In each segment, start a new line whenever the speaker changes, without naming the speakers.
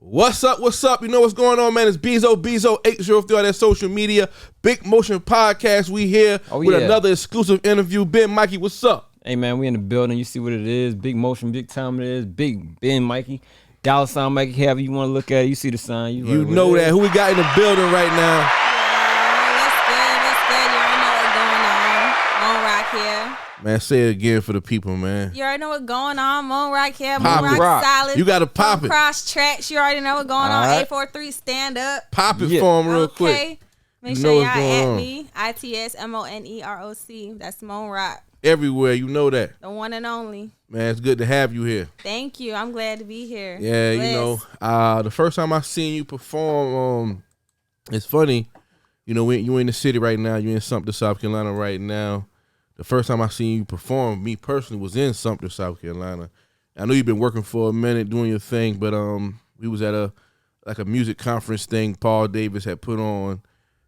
What's up? What's up? You know what's going on, man? It's Bezo803 on that social media. Big Motion Podcast. We here with another exclusive interview. Ben Mikey, what's up?
Hey, man, we in the building. You see what it is. Big Motion, big time it is. Big Ben Mikey. Dollar sign Mikey, however you want to look at it. You see the sign.
You know that. Who we got in the building right now?
What's good? You already know what's going on. Mone Rock here.
Man, say it again for the people, man.
You already know what's going on. Mone Rock here.
Pop
Mone
it.
Rock solid.
You got to pop it.
Cross tracks. You already know what's going on. 843 stand up.
Pop it for him real quick.
Okay. Make sure y'all at me. ITSMONEROC. That's Mone Rock.
Everywhere, you know that.
The one and only.
Man, it's good to have you here.
Thank you. I'm glad to be here.
Yeah,
Bless.
you know, the first time I seen you perform, it's funny. You know, you in the city right now. You in Sumter, South Carolina right now. The first time I seen you perform, me personally, was in Sumter, South Carolina. I know you've been working for a minute doing your thing, but we was at a music conference thing Paul Davis had put on,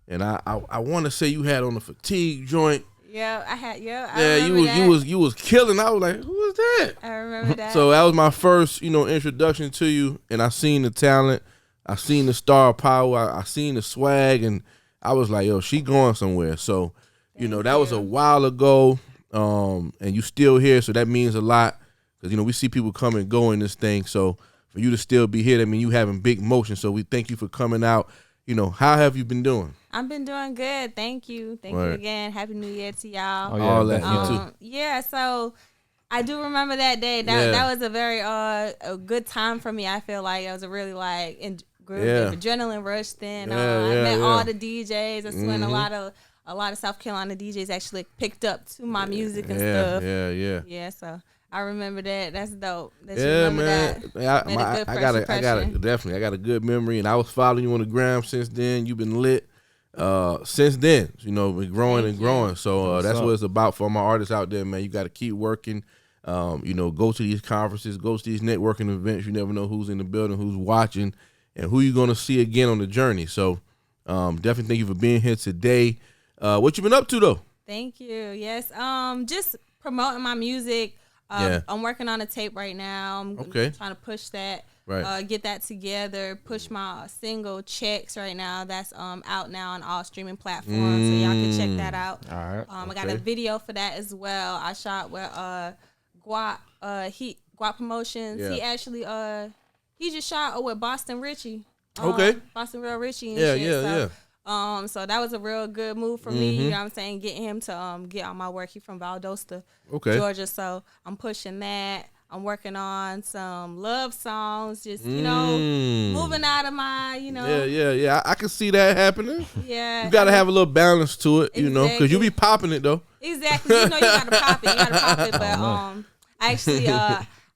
and I want to say you had on the fatigue joint.
Yeah, I had. Yeah,
you was killing. I was like, who is that?
I remember that.
So that was my first, introduction to you, and I seen the talent, I seen the star power, I seen the swag, and I was like, yo, she going somewhere. So, that was a while ago, and you still here, so that means a lot, because we see people come and go in this thing. So for you to still be here, that means you having big motion. So we thank you for coming out. How have you been doing?
I've been doing good. Thank you. Thank you again. Happy New Year to y'all.
Oh, yeah,
all that. You too.
Yeah, so I do remember that day. That was a very a good time for me. I feel like it was a really adrenaline rush then. I met all the DJs. That's when a lot of South Carolina DJs actually picked up to my music and stuff. Yeah, so I remember that. That's dope.
Man. I got a good memory, and I was following you on the gram since then. You've been lit since then. Been growing and growing. So that's what it's about for my artists out there, man. You got to keep working. Go to these conferences, go to these networking events. You never know who's in the building, who's watching, and who you're gonna see again on the journey. So definitely thank you for being here today. What you been up to though?
Thank you. Yes. Just promoting my music. I'm working on a tape right now. I'm trying to push that, get that together, push my single Checks right now. That's out now on all streaming platforms, so y'all can check that out.
All right.
I got a video for that as well. I shot with Guap Promotions.
Yeah.
He actually he just shot with Boston Richie. Boston Real Richie and shit.
Yeah.
So that was a real good move for me. You know what I'm saying? Getting him to get on my work. He from Valdosta, Georgia. So I'm pushing that. I'm working on some love songs. Just moving out of my
Yeah. I can see that happening.
Yeah.
You gotta have a little balance to it, because you be popping it though.
Exactly. You gotta pop it. But actually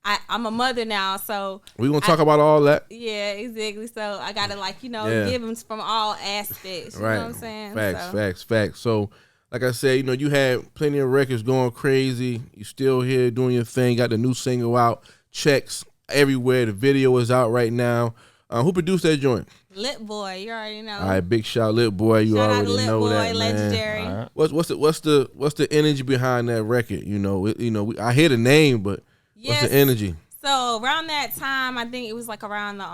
I'm a mother now, so
we gonna talk about all that.
Yeah, exactly. So I gotta give them from all aspects. You know what I'm saying?
Facts. So like I said, you had plenty of records going crazy. You still here doing your thing. Got the new single out, Checks everywhere. The video is out right now. Who produced that joint?
Lit Boy, you already know.
All right, big shout Lit Boy. You
shout
already
out Lit
know
Boy,
that,
legendary.
man. What's the energy behind that record? I hear the name, but what's the energy?
So around that time, I think it was like around the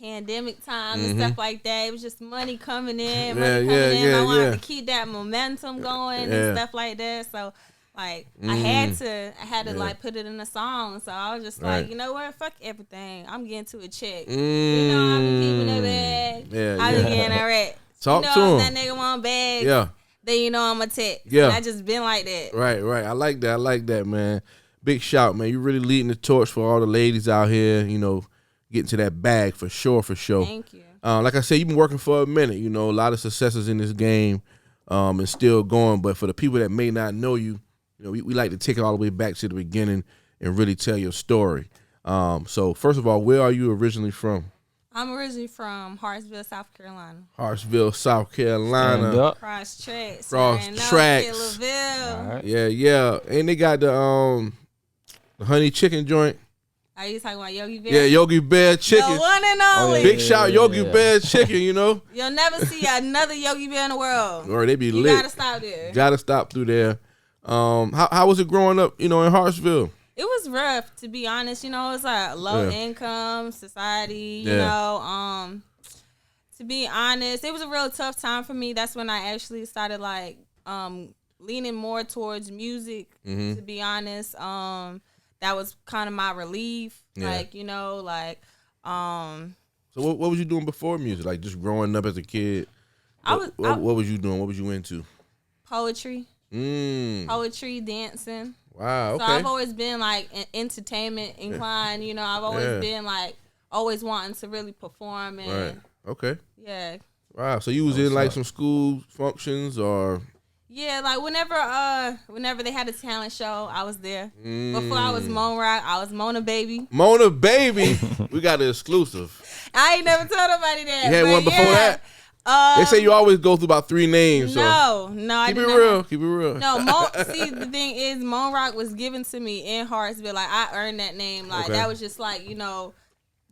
pandemic time and stuff like that. It was just money coming in. I wanted to keep that momentum going and stuff like that. So I had to put it in a song. So I was just like, you know what? Fuck everything. I'm getting to a check. I've been keeping it bag. I've been getting a rack.
Talk to him.
If that nigga want bags, then I'm a tech.
Yeah.
And I just been like that.
Right. I like that, man. Big shout, man. You really leading the torch for all the ladies out here, getting to that bag for sure.
Thank you.
Like I said, you've been working for a minute, a lot of successes in this game and still going. But for the people that may not know you, we like to take it all the way back to the beginning and really tell your story. So first of all, where are you originally from?
I'm originally from Hartsville, South Carolina.
Hartsville, South Carolina.
Cross tracks.
Right. Yeah. And they got the honey chicken joint.
Are you talking about Yogi Bear?
Yeah, Yogi Bear chicken.
The one and only.
Big shout Yogi Bear chicken,
You'll never see another Yogi Bear in the world.
Or they be lit.
You gotta stop there.
Gotta stop through there. How was it growing up, in Hartsville?
It was rough, to be honest. You know, it was like low income society. You know, to be honest, it was a real tough time for me. That's when I actually started like leaning more towards music. To be honest, that was kind of my relief. Like, you know, like.
So what was you doing before music? Like just growing up as a kid. What was you doing? What was you into?
Poetry. Poetry, dancing.
Wow. Okay.
So I've always been like entertainment inclined. You know, I've always been like always wanting to really perform and.
Right. Okay.
Yeah.
Wow. So you was in like some school functions or?
Yeah, like whenever they had a talent show, I was there. Before I was Mone Rock, I was Mone Baby.
Mone Baby, we got the exclusive.
I ain't never told nobody that.
You had one before that? They say you always go through about 3 names.
No,
keep it real. Keep it real.
No, see, the thing is, Mone Rock was given to me in Hartsville. Like I earned that name. Like that was just like, you know,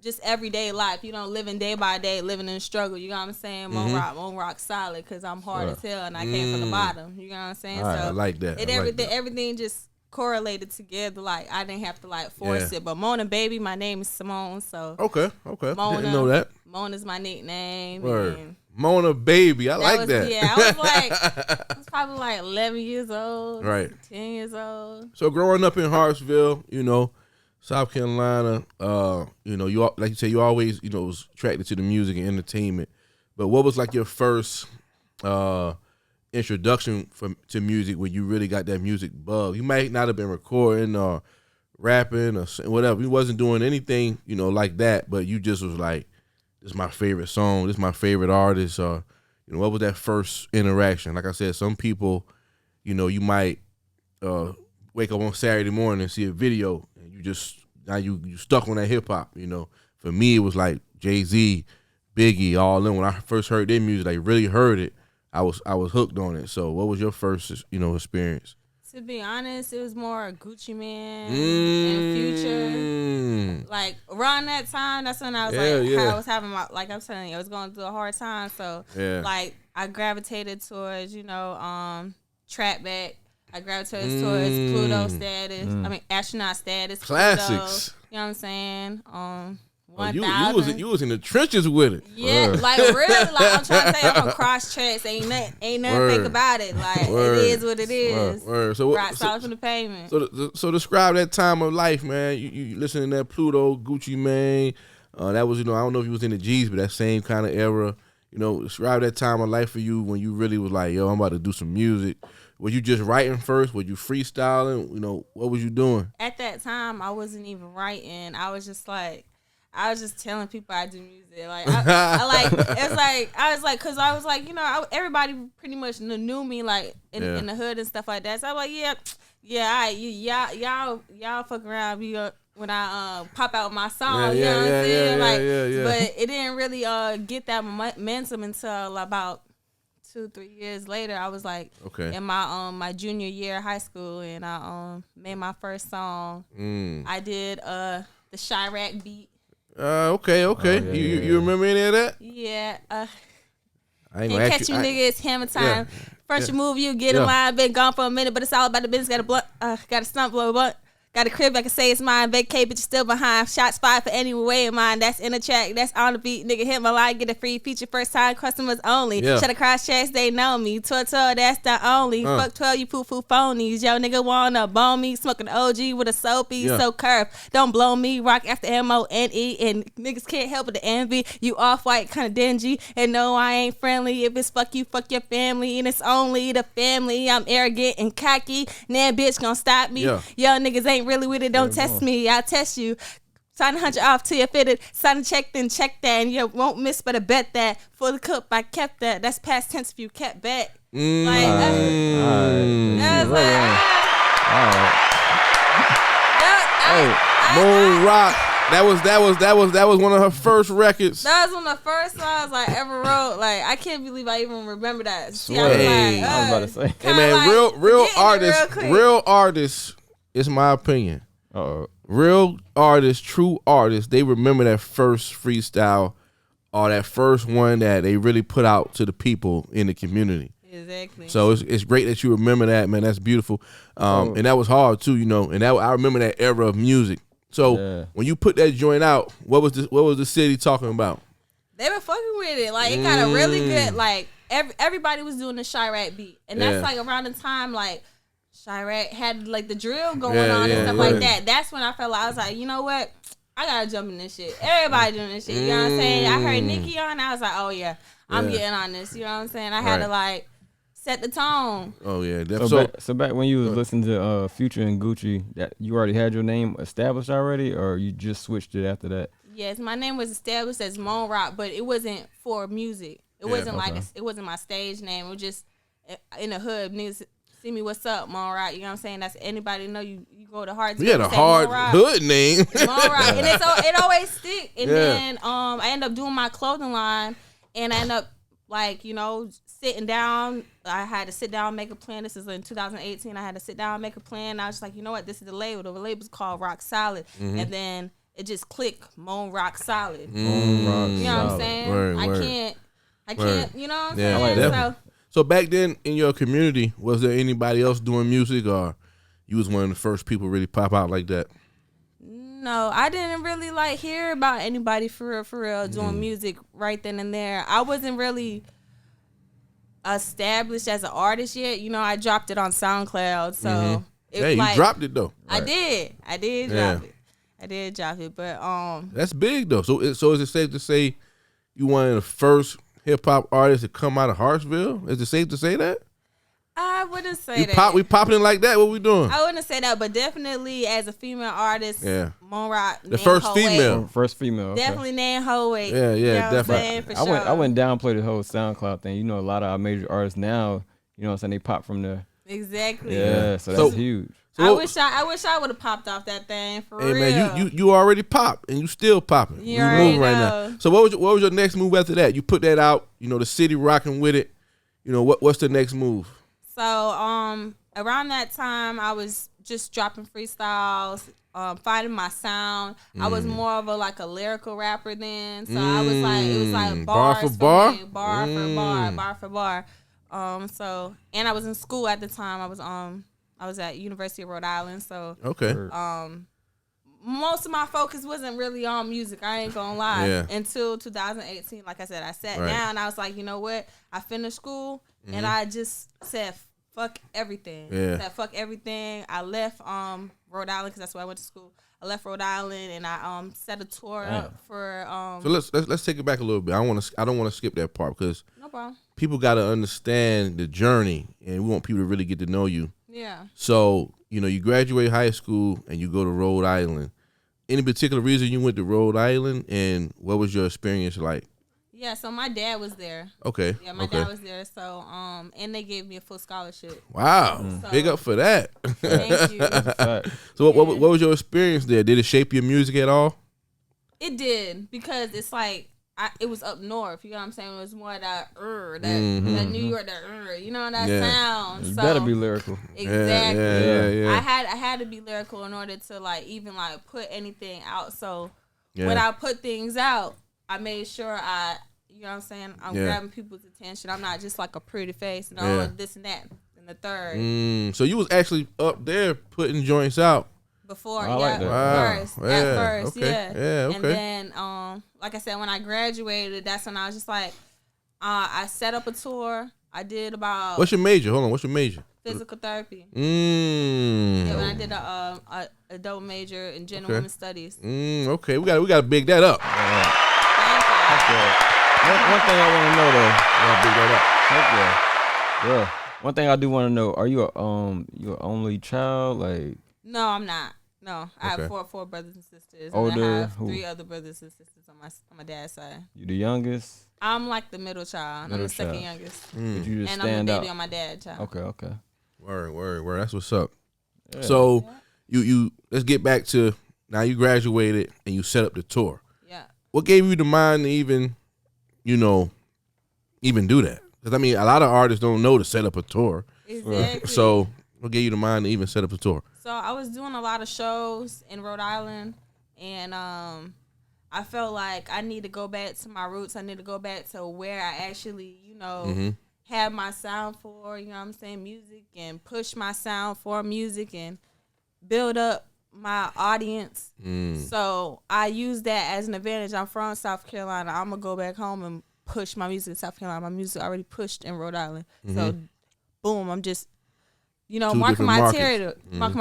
just everyday life, you know, living day by day, living in the struggle. You know what I'm saying? Mone Rock solid, because I'm hard as hell and I came from the bottom. You know what I'm saying?
Right, so I like that.
Everything just correlated together. Like I didn't have to like force it. But Mone Baby, my name is Simone. So
okay.
Mona,
didn't know that.
Mone is my nickname.
Word. Mone Baby, I like that.
Yeah, I was probably like 11 years old.
Right.
10 years old.
So growing up in Hartsville, you know, South Carolina, you know, you like you say, you always, you know, was attracted to the music and entertainment. But what was like your first introduction to music when you really got that music bug? You might not have been recording or rapping or whatever. You wasn't doing anything, you know, like that. But you just was like, this is my favorite song. This is my favorite artist. Or, you know, what was that first interaction? Like I said, some people, you know, you might wake up on Saturday morning and see a video. Now you stuck on that hip hop, you know. For me, it was like Jay-Z, Biggie, all in. When I first heard their music, like really heard it, I was hooked on it. So, what was your first, you know, experience?
To be honest, it was more Gucci Mane and Future. Like around that time, that's when I was I was having my, like I'm telling you, I was going through a hard time. So, like I gravitated towards, you know, trap back. I gravitated towards Pluto status. I mean, astronaut status.
Classics.
Pluto, you know what I'm saying?
1,000. You was in the trenches with it.
Yeah, like really, like I'm trying to tell you, I'm a cross tracks. Ain't nothing fake about it. Like it is what it is.
Word. So
rock solid from the pavement.
So describe that time of life, man. You listening to that Pluto, Gucci Mane. That was, you know, I don't know if you was in the G's, but that same kind of era. You know, describe that time of life for you when you really was like, yo, I'm about to do some music. Were you just writing first? Were you freestyling? You know, what was you doing? At
that time, I wasn't even writing. I was just telling people I do music. Like, I was like, cause I was like, you know, everybody pretty much knew me like in the hood and stuff like that. So I'm like, y'all fuck around when I pop out my song. You know what I'm saying? But it didn't really get that momentum until about 2-3 years later. I was like in my junior year of high school, and I made my first song. I did the Chirac beat.
Okay. You remember any of that?
Yeah.
I ain't
Can't catch you niggas, hammer time. First you move, you get in line. Been gone for a minute, but it's all about the business. Got a blunt, got a stump, blow a blunt. Got a crib, I can say it's mine. Vacate, bitch, still behind. Shots fired for any way of mine. That's in the track, that's on the beat. Nigga, hit my line, get a free feature. First time customers only. Shut across checks, they know me. 12, that's the only. Fuck 12, you poo-poo phonies. Yo, nigga wanna bone me. Smoking OG with a soapy, so curved. Don't blow me. Rock after MONE. And niggas can't help but to envy. You off-white, kinda dingy. And no, I ain't friendly. If it's fuck you, fuck your family. And it's only the family. I'm arrogant and cocky. Nah, bitch gon' stop me. Yo, niggas ain't really with it, don't test me, I'll test you. Sign 100 off till you're fitted. Sign a check, then check that, and you won't miss but I bet that. For the cup, I kept that. That's past tense if you kept back. Like,
Mone Rock. That was one of her first records.
That was one of the first songs I ever wrote. Like, I can't believe I even remember that. See,
I was about to say.
Hey man, like, real artists. It's my opinion. Real artists, true artists, they remember that first freestyle or that first one that they really put out to the people in the community.
Exactly.
So it's great that you remember that, man. That's beautiful. And that was hard too, and that I remember that era of music. So when you put that joint out, what was the city talking about?
They were fucking with it. Like, it got a really good, like, everybody was doing the Chirac beat. And that's, like, around the time, like, Chirac had, like, the drill going on and stuff like that. That's when I felt like, I was like, you know what? I gotta jump in this shit. Everybody doing this shit. You know what I'm saying? I heard Nicki on, I was like, oh, yeah, I'm getting on this. You know what I'm saying? I had to, like, set the tone.
Oh, yeah.
So back when you was listening to Future and Gucci, that you already had your name established already, or you just switched it after that?
Yes, my name was established as Mone Rock, but it wasn't for music. It wasn't like it wasn't my stage name. It was just in the hood. Niggas see me, what's up, Mone Rock? You know what I'm saying? That's anybody know you go to hard.
You had a hard hood name.
Mone Rock, and it always stick. And then I end up doing my clothing line, and I end up like sitting down. I had to sit down, make a plan. This is in 2018. I had to sit down, make a plan. I was like, you know what? This is the label. The label's called Rock Solid, and then it just clicked, Mone Rock Solid.
Mone Rock
you know what I'm saying?
Word.
I can't, you know what I'm saying?
I like that. So back then in your community, was there anybody else doing music, or you was one of the first people really pop out like that?
No, I didn't really like hear about anybody for real doing music right then and there. I wasn't really established as an artist yet. I dropped it on SoundCloud, so
you dropped it though.
I did drop it. I did drop it, but
that's big though. So is it safe to say you one of the first hip hop artists to come out of Hartsville? Is it safe to say that?
I wouldn't say that.
We popping like that? What we doing?
I wouldn't say that, but definitely as a female artist, Mone Rock,
the first female.
First female. Okay.
Definitely named Ho Wait.
Yeah, definitely.
For sure.
I went downplay the whole SoundCloud thing. A lot of our major artists now, what I'm saying, they pop from there.
Exactly.
Yeah, so that's huge.
So I wish I would have popped off that thing for real.
Hey man, you already popped and you still popping. You moving right now. So what was your next move after that? You put that out. The city rocking with it. What's the next move?
So around that time, I was just dropping freestyles, finding my sound. I was more of a lyrical rapper then. So I was like, it was like bars
bar for bar,
bar for bar. So and I was in school at the time. I was at University of Rhode Island. So
okay.
Most of my focus wasn't really on music. I ain't gonna lie. Until 2018, like I said, I sat down. I was like, you know what? I finished school and I just said, fuck everything. Said fuck everything. I left Rhode Island because that's where I went to school. I left Rhode Island and I set a tour up for.
So let's take it back a little bit. I don't want to skip that part because
no problem.
People got to understand the journey, and we want people to really get to know you.
Yeah.
So you graduate high school and you go to Rhode Island. Any particular reason you went to Rhode Island, and what was your experience like?
Yeah, so my dad was there.
Okay.
Yeah, my dad was there. So, and they gave me a full scholarship.
Wow. So, big up for that.
Thank you.
So what was your experience there? Did it shape your music at all?
It did, because it's like, it was up north. You know what I'm saying? It was more that New York, that sound.
You
so,
better be lyrical.
Exactly. Yeah. I had to be lyrical in order to even put anything out. So when I put things out, I made sure you know what I'm saying, I'm grabbing people's attention. I'm not just like a pretty face, this and that and the third.
So you was actually up there putting joints out.
Before,
like
at first,
okay. Yeah, okay.
And then, like I said, when I graduated, that's when I was just like, I set up a tour. I did about.
What's your major? Hold on, what's your major?
Physical therapy.
Yeah,
when I did a adult major in gender women's studies.
Okay, we got to big that up.
One thing I want to know though.
Yeah, big that
up. Yeah. One thing I do want to know: are you you an only child?
No, I'm not. No, I have four brothers and sisters.
Older,
and I have 3 other brothers and sisters on my dad's side.
You the youngest?
I'm like the middle child. I'm the second youngest.
Did you just
and
stand
I'm the baby
out?
on my dad's child.
Okay.
Word. That's what's up. Yeah. So you let's get back to now. You graduated and you set up the tour.
Yeah.
What gave you the mind to even do that? Because a lot of artists don't know to set up a tour.
Exactly.
So what gave you the mind to even set up a tour?
So I was doing a lot of shows in Rhode Island, and I felt like I need to go back to my roots. I need to go back to where I actually, have my sound for, you know what I'm saying, music, and push my sound for music and build up my audience. So I use that as an advantage. I'm from South Carolina. I'm going to go back home and push my music in South Carolina. My music already pushed in Rhode Island. So, boom, I'm just, you know, marking my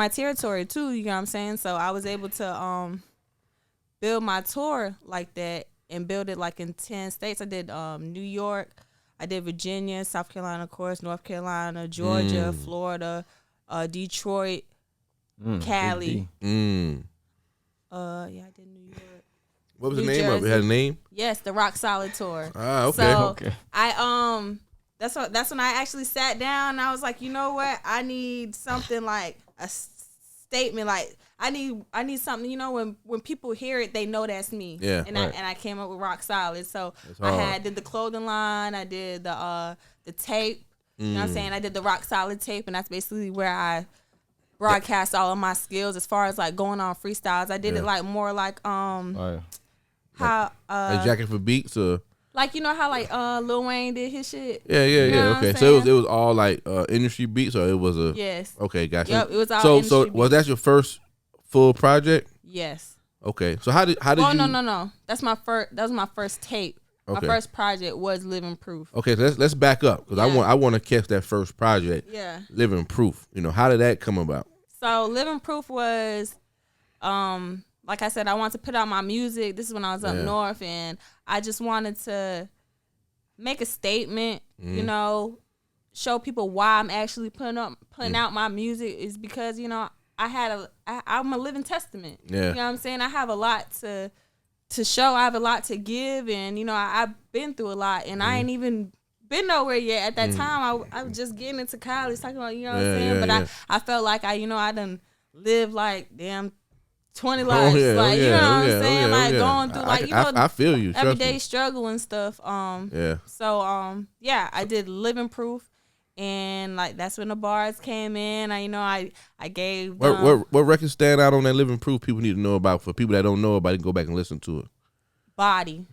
territory too, you know what I'm saying? So I was able to build my tour like that and build it like in 10 states. I did New York, I did Virginia, South Carolina, of course, North Carolina, Georgia, Florida, Detroit, Cali. Yeah, I did New York.
What was the name of it? Had a name?
Yes, the Rock Solid Tour.
Ah, okay.
So I that's when I actually sat down and I was like, you know what? I need something like a statement. Like I need something. You know, when people hear it, they know that's me.
Yeah.
And I came up with Rock Solid. So I did the clothing line. I did the tape. You know what I'm saying? I did the Rock Solid tape, and that's basically where I broadcast all of my skills as far as like going on freestyles. I did it like more like how
like Jacket for Beats or
like, you know how like Lil Wayne did his shit.
Yeah. Okay, so it was all like industry beats, or it was a
yes.
Okay, gotcha.
Yep, it was all industry beats.
Was that your first full project?
Yes.
Okay, so how did you?
No. That was my first tape. Okay. My first project was Living Proof.
Okay, so let's back up because I want to catch that first project.
Yeah.
Living Proof. You know, how did that come about?
So Living Proof was, like I said, I wanted to put out my music. This is when I was up north, and I just wanted to make a statement. You know, show people why I'm actually putting out my music is because, you know, I'm a living testament.
Yeah.
You know what I'm saying? I have a lot to show. I have a lot to give, and you know, I've been through a lot, and I ain't even been nowhere yet. At that time, I was just getting into college, talking about, you know what I'm saying. But I felt like I done lived like damn 20 lives, you know what I'm saying, going through like
I feel you,
everyday struggle and stuff. So I did Living Proof. And like that's when the bars came in. I gave them,
what records stand out on that Living Proof people need to know about, for people that don't know about it, go back and listen to it.
Body.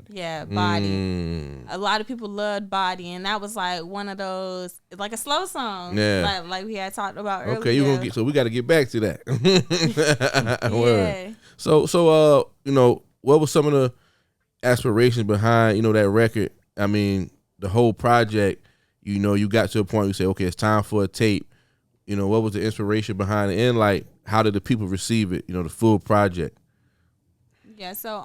Yeah, Body. A lot of people loved Body, and that was like one of those, like a slow song. Yeah, like we had talked about earlier.
Okay, so we got to get back to that.
Yeah.
So you know, what was some of the aspirations behind, you know, that record? I mean, the whole project. You know, you got to a point where you say, okay, it's time for a tape. You know, what was the inspiration behind it? And, like, how did the people receive it, you know, the full project?
Yeah, so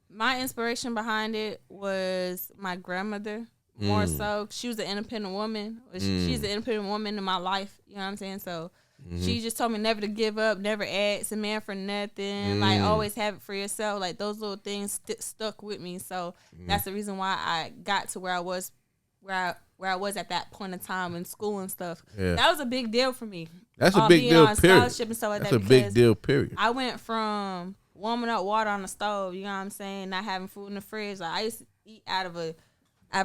my inspiration behind it was my grandmother, more so. She was an independent woman. She's an independent woman in my life, you know what I'm saying? So she just told me never to give up, never ask a man for nothing, like always have it for yourself. Like those little things stuck with me. So that's the reason why I got to where I was at that point in time in school and stuff. Yeah. That was a big deal for me.
That's a big deal, period.
Scholarship and stuff like
That's a big deal, period.
I went from warming up water on the stove, you know what I'm saying, not having food in the fridge. Like I used to eat out of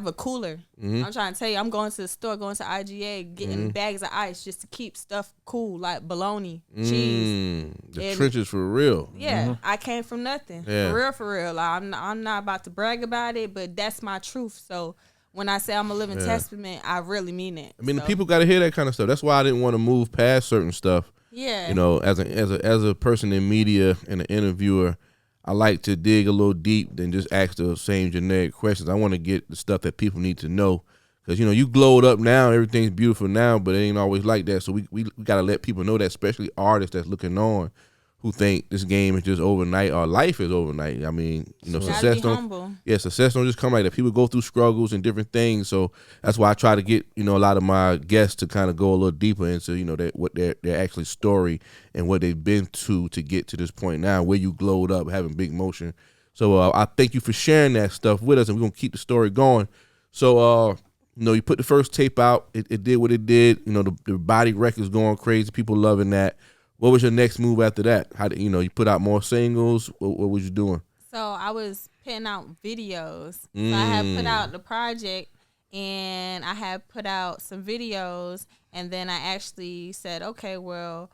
a cooler. I'm trying to tell you, I'm going to the store, going to IGA, getting bags of ice just to keep stuff cool, like bologna, cheese.
The trenches for real.
Yeah, I came from nothing. Yeah. For real. Like, I'm not about to brag about it, but that's my truth. So when I say I'm a living testament, I really mean it.
I mean, the people got to hear that kind of stuff. That's why I didn't want to move past certain stuff.
Yeah.
You know, as a person in media and an interviewer, I like to dig a little deep than just ask the same generic questions. I want to get the stuff that people need to know. Because, you know, you glowed up now, everything's beautiful now, but it ain't always like that. So we got to let people know that, especially artists that's looking on, who think this game is just overnight or life is overnight. I mean, you know, success don't just come like that. People go through struggles and different things. So that's why I try to get, you know, a lot of my guests to kind of go a little deeper into, you know, what their actually story and what they've been to get to this point now, where you glowed up, having big motion. So I thank you for sharing that stuff with us, and we're going to keep the story going. So, you know, you put the first tape out. It did what it did. You know, the Body record's going crazy. People loving that. What was your next move after that? How did, you know, you put out more singles? What was you doing?
So I was putting out videos. So I had put out the project, and I had put out some videos, and then I actually said, okay, well,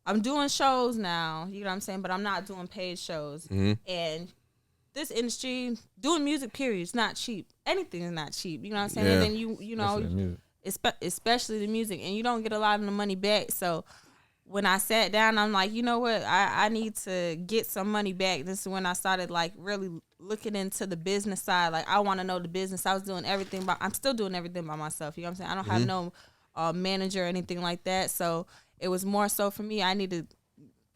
I'm doing shows now, you know what I'm saying, but I'm not doing paid shows. And this industry, doing music, period, is not cheap. Anything is not cheap. You know what I'm saying? And then you know, especially the music, and you don't get a lot of the money back. So when I sat down, I'm like, you know what? I need to get some money back. This is when I started like really looking into the business side. Like I want to know the business. I'm still doing everything by myself. You know what I'm saying? I don't have no manager or anything like that. So it was more so for me. I need to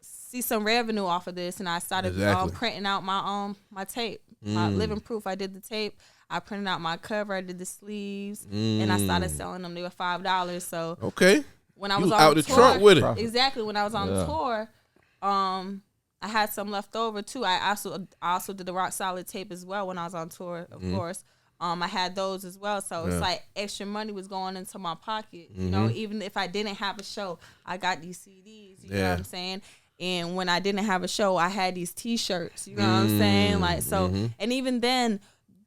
see some revenue off of this, and I started printing out my tape, my living proof. I did the tape. I printed out my cover. I did the sleeves, and I started selling them. They were $5. So when I was on
out the
tour,
trunk with it.
Exactly. When I was on tour, I had some left over too. I also did the Rock Solid tape as well when I was on tour. Of course, I had those as well. So it's like extra money was going into my pocket. You know, even if I didn't have a show, I got these CDs. You know what I'm saying? And when I didn't have a show, I had these T-shirts. You know what I'm saying? Like so, and even then,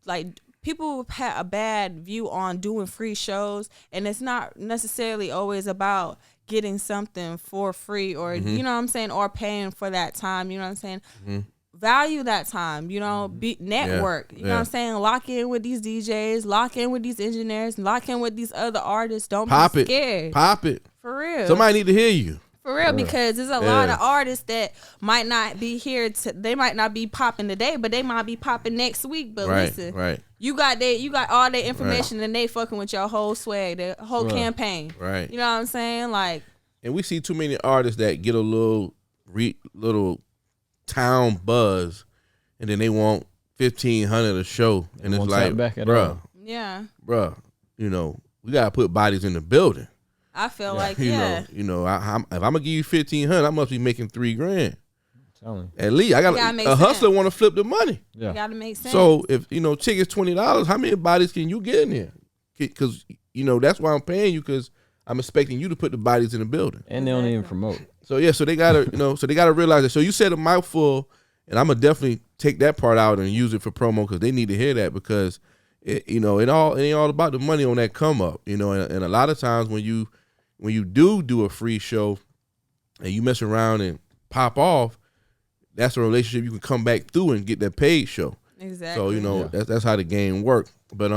like. People had a bad view on doing free shows, and it's not necessarily always about getting something for free or, you know what I'm saying, or paying for that time, you know what I'm saying? Value that time, you know, network, you know what I'm saying? Lock in with these DJs, lock in with these engineers, lock in with these other artists. Don't be scared.
Pop it.
For real.
Somebody need to hear you.
For real, because there's a lot of artists that might not be here. They might not be popping today, but they might be popping next week. But listen, you got all their information, and they fucking with your whole swag, the whole campaign. Right. You know what I'm saying? Like,
and we see too many artists that get a little town buzz, and then they want $1,500 a show, and it's like, bruh, you know, we gotta put bodies in the building.
I feel like
you know, if I'm gonna give you $1,500, I must be making $3,000. At least I got a hustler want to flip the money.
Yeah, gotta make sense.
So if tickets $20, how many bodies can you get in there? Because that's why I'm paying you, because I'm expecting you to put the bodies in the building.
And they don't even promote.
So so they gotta realize that. So you said a mouthful, and I'm gonna definitely take that part out and use it for promo, because they need to hear that, because it ain't all about the money on that come up. And a lot of times when you do a free show and you mess around and pop off, that's a relationship you can come back through and get that paid show.
Exactly.
So, that's how the game works. But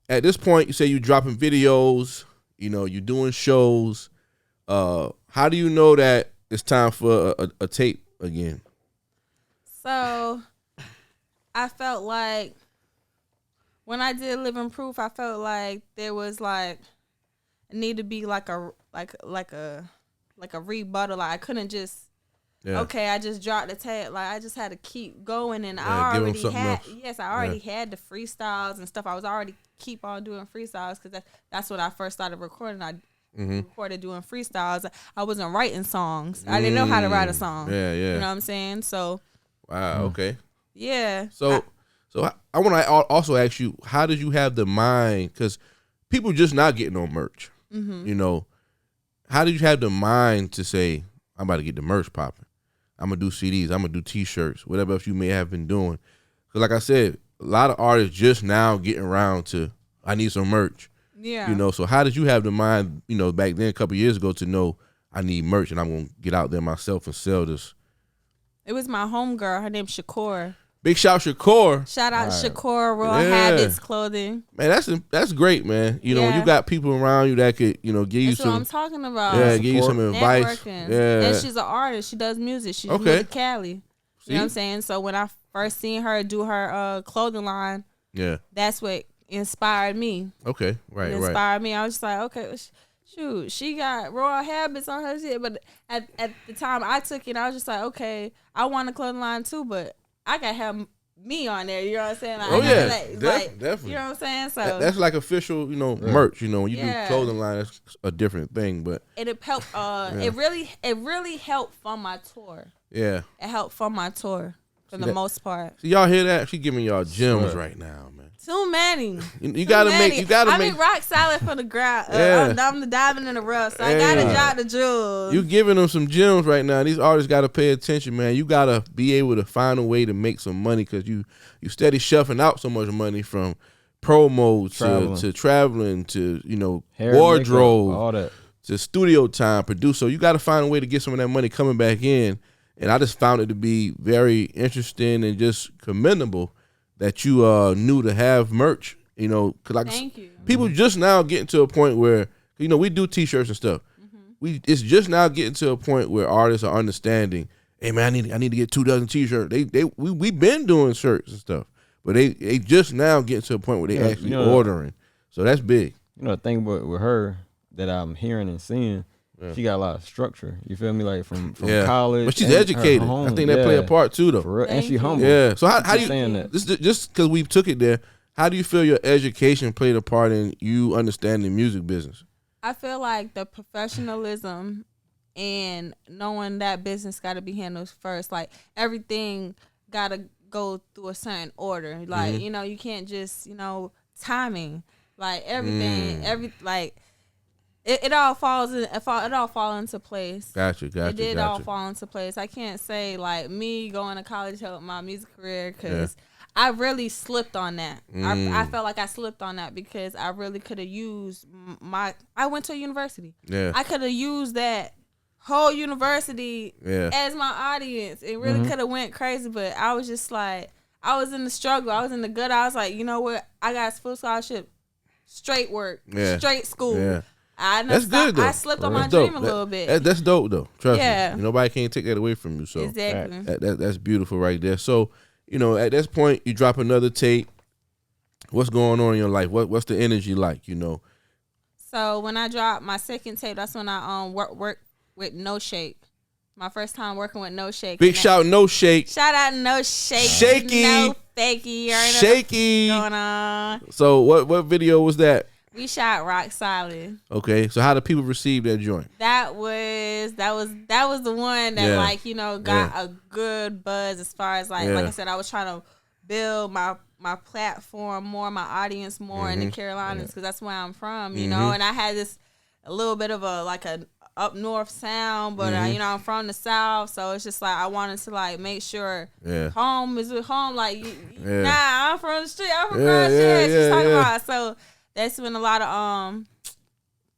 at this point, you say you dropping videos, you're doing shows. How do you know that it's time for a tape again?
So I felt like when I did Living Proof, I felt like there was like need to be like a rebuttal. Like I couldn't just I just dropped the tape. Like I just had to keep going, and I already had the freestyles and stuff. I was already keep on doing freestyles, because that's what I first started recording. I recorded doing freestyles. I wasn't writing songs. I didn't know how to write a song.
Yeah.
You know what I'm saying? So
wow, okay.
Yeah.
So I want to also ask you, how did you have the mind? Because people just not getting on merch. How did you have the mind to say, I'm about to get the merch popping? I'm going to do CDs. I'm going to do T-shirts, whatever else you may have been doing. Because like I said, a lot of artists just now getting around to, I need some merch.
Yeah.
So how did you have the mind, back then a couple of years ago, to know I need merch and I'm going to get out there myself and sell this?
It was my homegirl. Her name's Shakur.
Big shout Shakur.
Shout out Shakur, Raw Habits Clothing.
Man, that's great, man. When you got people around you that could, give you
that's
some.
That's what I'm talking about.
Yeah, give you some advice. Yeah.
And she's an artist. She does music. She's from Cali. You know what I'm saying? So when I first seen her do her clothing line, that's what inspired me.
Okay, right,
it inspired me. I was just like, okay, shoot, she got Raw Habits on her shit. But at the time I took it, I was just like, okay, I want a clothing line too, but I gotta have me on there. You know what I'm saying? Like,
definitely.
You know what I'm saying? So
that's like official, merch. When you do clothing line, it's a different thing. But
it helped. It really helped fund my tour.
Yeah,
it helped fund my tour for the most part.
So y'all hear that? She giving y'all gems right now, man.
Too many.
You gotta make.
I mean, rock solid for the ground. I'm the diamond in the rough, so I gotta drop the jewels.
You giving them some gems right now. These artists gotta pay attention, man. You gotta be able to find a way to make some money, because you steady shuffling out so much money, from promo to traveling to
hair,
wardrobe,
makeup, all that,
to studio time, producer. So you gotta find a way to get some of that money coming back in. And I just found it to be very interesting and just commendable that you knew to have merch. You know, because
Thank you.
People just now getting to a point where, you know, we do T-shirts and stuff. It's just now getting to a point where artists are understanding. Hey man, I need to get 24 T-shirts. We been doing shirts and stuff, but they just now getting to a point where they actually ordering. So that's big.
You know, the thing with her that I'm hearing and seeing, she got a lot of structure. You feel me? Like from college,
but she's educated. I think that play a part too, though.
For real. And she humble.
Yeah. So how do you
saying that?
Just because we took it there? How do you feel your education played a part in you understanding music business?
I feel like the professionalism and knowing that business got to be handled first. Like everything got to go through a certain order. Like you know, you can't just timing. Like everything, it all falls in. It all fall into place.
Gotcha.
It did all fall into place. I can't say like me going to college helped my music career because. I really slipped on that. I felt like I slipped on that because I really could have used I went to a university.
Yeah.
I could have used that whole university as my audience. It really could have went crazy, but I was just like, I was in the struggle. I was in the gut. I was like, you know what? I got full scholarship, straight work, straight school.
Yeah.
That's good, though. I slipped on my dream a little bit.
That's dope, though. Trust me. Nobody can take that away from you. So
exactly.
That's beautiful right there. So, you know, at this point, you drop another tape. What's going on in your life? What's the energy like, you know?
So when I dropped my second tape, that's when I worked with No Shake. My first time working with No Shake.
Big shout No Shake.
Shout out No Shake.
Shaky.
No Fakey.
Shaky.
Going on.
So what video was that?
We shot Rock Solid.
Okay, so how do people receive that joint?
That was the one that got a good buzz as far as like I said, I was trying to build my platform more, my audience more in the Carolinas because that's where I'm from, you know. And I had a little bit of a up north sound, but I'm from the South, so it's just like I wanted to like make sure home is home. Like nah, I'm from the street. I'm from Cross Street. She's talking about so. That's when a lot of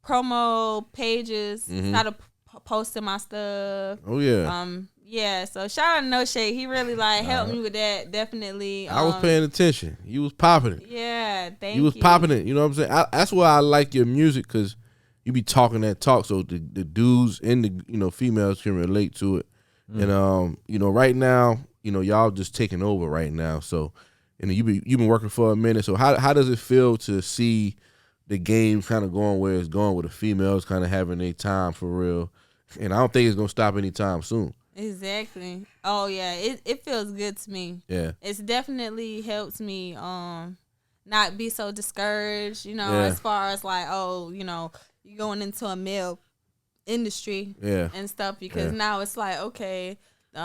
promo pages started posting my stuff.
Oh yeah.
So shout out to No Shade. He really helped me with that. Definitely.
I was paying attention. You was popping it.
Yeah, thank you.
You was popping it. You know what I'm saying? That's why I like your music because you be talking that talk, so the dudes and the females can relate to it. And right now, y'all just taking over right now. So. And you've been working for a minute, so how does it feel to see the game kind of going where it's going, with the females kind of having their time for real? And I don't think it's gonna stop anytime soon.
Exactly. Oh yeah, it feels good to me.
Yeah,
it's definitely helps me not be so discouraged. As far as like you going into a male industry and stuff because now it's like okay.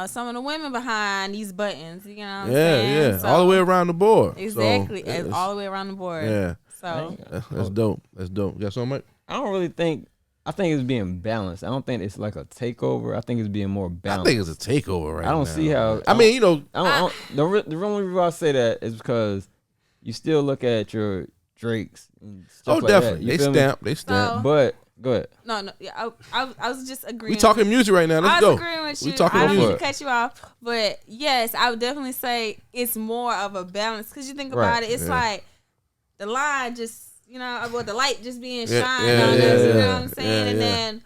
Some of the women behind these buttons, you know what I'm saying?
Yeah, so, all the way around the board.
Exactly, all the way around the board.
Yeah.
So
that's dope. That's dope. You got something, Mike?
I don't really think. I think it's being balanced. I don't think it's like a takeover. I think it's being more balanced.
I think it's a takeover right now.
I don't see how.
I mean,
the only reason I say that is because you still look at your Drakes and stuff like
definitely.
That.
They stamp.
But go ahead.
No. Yeah, I was just agreeing.
We talking music right now. Let's go.
I was agreeing with you.
We talking
I
music.
didn't cut you off, but yes, I would definitely say it's more of a balance because you think about it, it's like the line just the light just being shined on us. You know what I'm saying? And then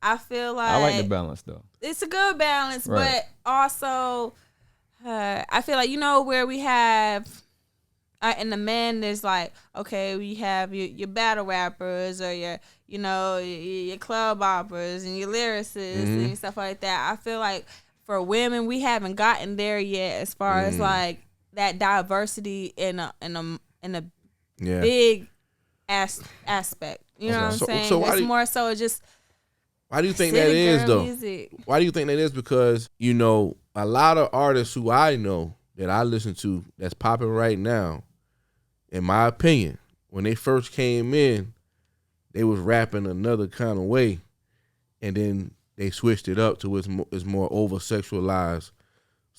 I feel like
I like the balance though.
It's a good balance, but also I feel like where we have. And the men, there's like, okay, we have your battle rappers or your club operas and your lyricists and stuff like that. I feel like for women, we haven't gotten there yet as far as like that diversity in a big aspect. You know what I'm saying? So it's more so just.
Why do you think that is though? Music. Why do you think that is? Because a lot of artists who I know that I listen to that's popping right now. In my opinion, when they first came in, they was rapping another kind of way, and then they switched it up to it's more over sexualized.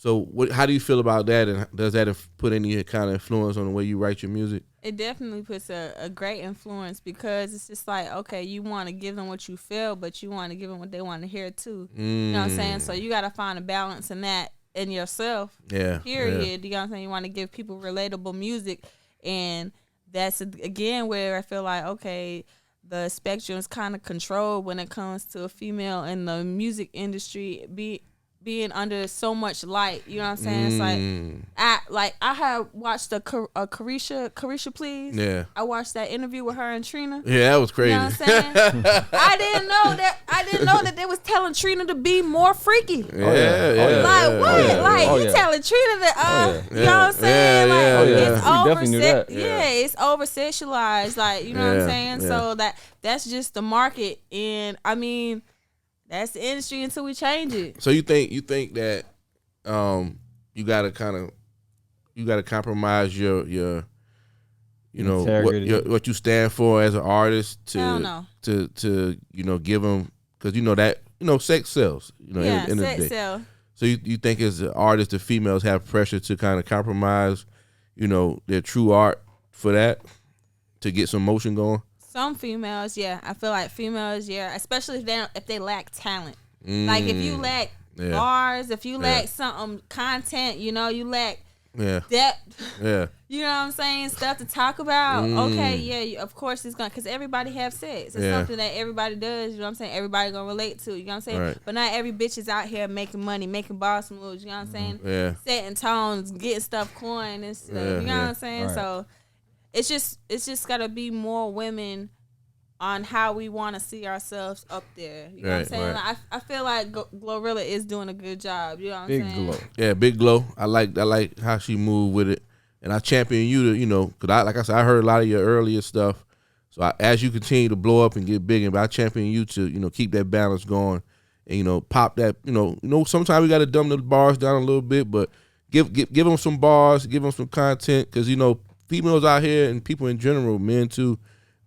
So how do you feel about that, and does that put any kind of influence on the way you write your music?
It definitely puts a great influence because it's just like, okay, you want to give them what you feel, but you want to give them what they want to hear too. You know what I'm saying? So you got to find a balance in that in yourself.
Yeah.
Period. You know what I'm saying? You want to give people relatable music, and that's again where I feel like, okay, the spectrum is kind of controlled when it comes to a female in the music industry being under so much light. You know what I'm saying? It's like I had watched Carisha Please.
Yeah.
I watched that interview with her and Trina.
Yeah, that was crazy.
You know what I'm saying? I didn't know that they was telling Trina to be more freaky.
Yeah.
Like what? Like you telling Trina that you know what I'm saying? It's it's over sexualized. Like, you know what I'm saying? So that's just the market, and I mean, that's the industry until we change it.
So you think that you gotta compromise your what you stand for as an artist to give them, because that sex sells.
Sex sells.
So you think as an artist, the females have pressure to kind of compromise their true art for that to get some motion going?
Some females, yeah. I feel like females, yeah, especially if they lack talent. Like if you lack bars, if you lack something, content, you lack depth.
Yeah.
You know what I'm saying? Stuff to talk about. Okay, yeah, of course it's going to, because everybody have sex. It's something that everybody does, you know what I'm saying? Everybody going to relate to, you know what I'm saying?
Right.
But not every bitch is out here making money, making boss moves, you know what I'm saying?
Yeah.
Setting tones, getting stuff coin and stuff, you know what I'm saying?
Right.
So it's just got to be more women on how we want to see ourselves up there. You know what I'm saying?
Right.
Like, I feel like Glorilla is doing a good job. You know what I'm saying?
Big Glow.
Yeah, Big Glow. I like how she moved with it. And I champion you to, because like I said, I heard a lot of your earlier stuff. So as you continue to blow up and get bigger, but I champion you to, keep that balance going and, pop that, sometimes we got to dumb the bars down a little bit, but give them some bars, give them some content, because, females out here and people in general, men too,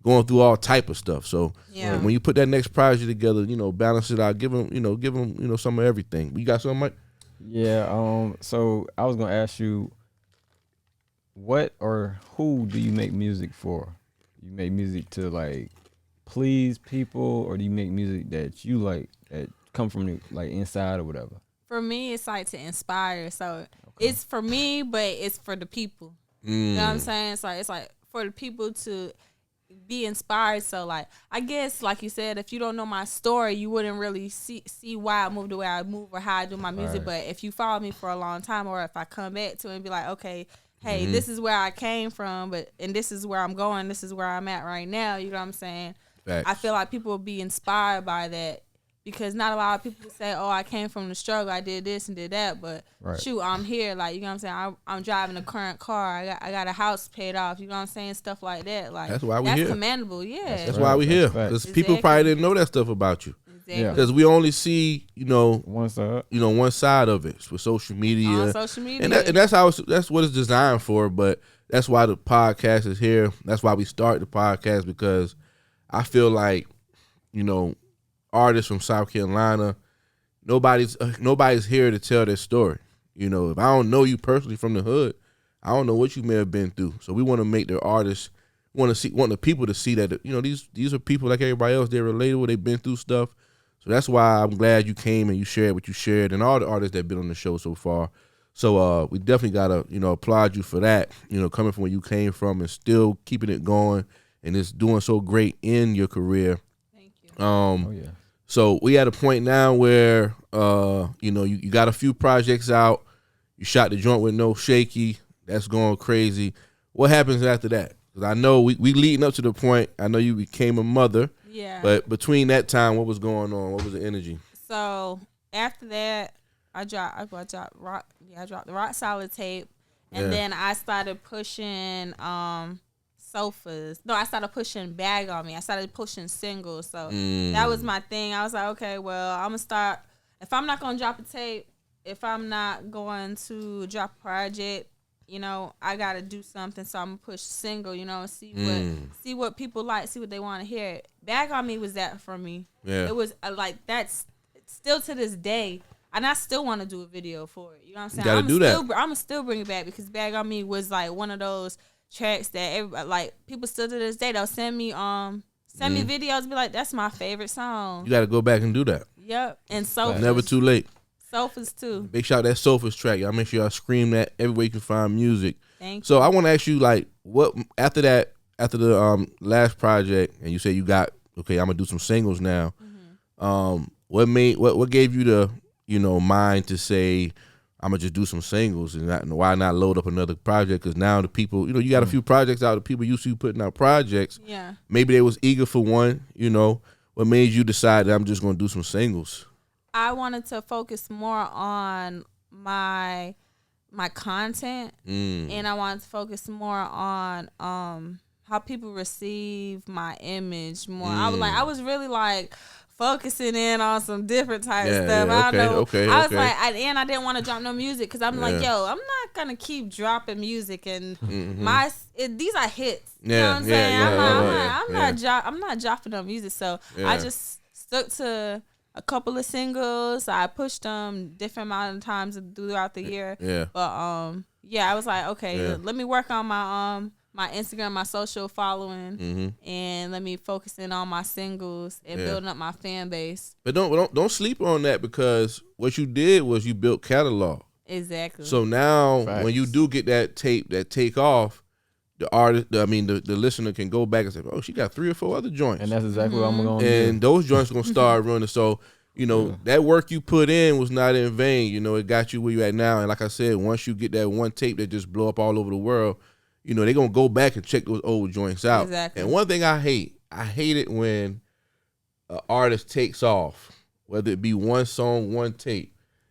going through all type of stuff. So when you put that next project together, balance it out, give them, some of everything. You got something, Mike?
Yeah. So I was gonna ask you, what or who do you make music for? You make music to like please people, or do you make music that you like, that come from the, like, inside or whatever?
For me, it's like to inspire. So it's for me, but it's for the people. You know what I'm saying? So it's like for the people to be inspired. So like, I guess like you said, if you don't know my story, you wouldn't really see why I move the way I move or how I do my music.
Right.
But if you follow me for a long time, or if I come back to it and be like, okay, hey, this is where I came from, and this is where I'm going, this is where I'm at right now, you know what I'm saying?
Facts.
I feel like people will be inspired by that, because not a lot of people say, oh, I came from the struggle, I did this and did that, but shoot, I'm here, like, you know what I'm saying? I'm driving a current car, I got a house paid off, you know what I'm saying? Stuff like that. Like,
that's why we here.
That's commendable, yeah.
That's why we here, because people probably didn't know that stuff about you.
Exactly.
Because we only see,
one side.
one side of it with social media.
On social media.
And that's what it's designed for. But that's why the podcast is here. That's why we start the podcast, because I feel like, artists from South Carolina, nobody's here to tell their story. If I don't know you personally from the hood, I don't know what you may have been through. So we want to make the artists, want the people to see that, these are people like everybody else. They're relatable. They've been through stuff. So that's why I'm glad you came and you shared what you shared, and all the artists that have been on the show so far. So we definitely gotta, applaud you for that, coming from where you came from and still keeping it going and it's doing so great in your career.
Thank you.
So we at a point now where you got a few projects out. You shot the joint with No Shaky. That's going crazy. What happens after that? Because I know we leading up to the point. I know you became a mother.
Yeah.
But between that time, what was going on? What was the energy?
So after that, I dropped the Rock Solid tape, and then I started pushing sofas. No, I started pushing Bag on Me. I started pushing singles. So that was my thing. I was like, okay, well, I'm gonna start. If I'm not gonna drop a tape, if I'm not going to drop a project, I gotta do something. So I'm gonna push single, see what people like, see what they want to hear. Bag on Me was that for me.
Yeah.
It was like, that's still to this day. and I still want to do a video for it. You know what I'm saying?
You gotta do that.
I'm gonna still bring it back because Bag on Me was like one of those tracks that everybody, like people still to this day they'll send me videos, be like, that's my favorite song.
You got to go back and do that.
Yep, and Sofas.
Never too late.
Sofas too.
Big shout out that Sofas track. Y'all make sure y'all scream that everywhere you can find music.
Thank you.
So I want to ask you, like, what after the last project, and you say you got okay, I'm gonna do some singles now. Mm-hmm. What gave you the mind to say I'm gonna just do some singles and why not load up another project? Because now the people, you got a few projects out. The people used to putting out projects.
Yeah.
Maybe they was eager for one. What made you decide that I'm just gonna do some singles?
I wanted to focus more on my content, and I wanted to focus more on how people receive my image more. I was really like focusing in on some different type stuff. I don't know. I was like, I didn't want to drop no music because I'm like, yo, I'm not gonna keep dropping music, and these are hits. You know what I'm saying? I'm not dropping no music, so I just stuck to a couple of singles. I pushed them different amount of times throughout the year. Yeah. But I was like, okay, let me work on my Instagram, my social following, and let me focus in on my singles and building up my fan base.
But don't sleep on that, because what you did was you built catalog.
Exactly.
So now when you do get that tape that take off, the artist, the listener can go back and say, oh, she got 3 or 4 other joints.
And that's exactly what I'm going to do.
And those joints are going to start running. So, that work you put in was not in vain. It got you where you at now. And like I said, once you get that one tape that just blow up all over the world, they're going to go back and check those old joints out.
Exactly.
And one thing I hate it when an artist takes off, whether it be one song, one tape,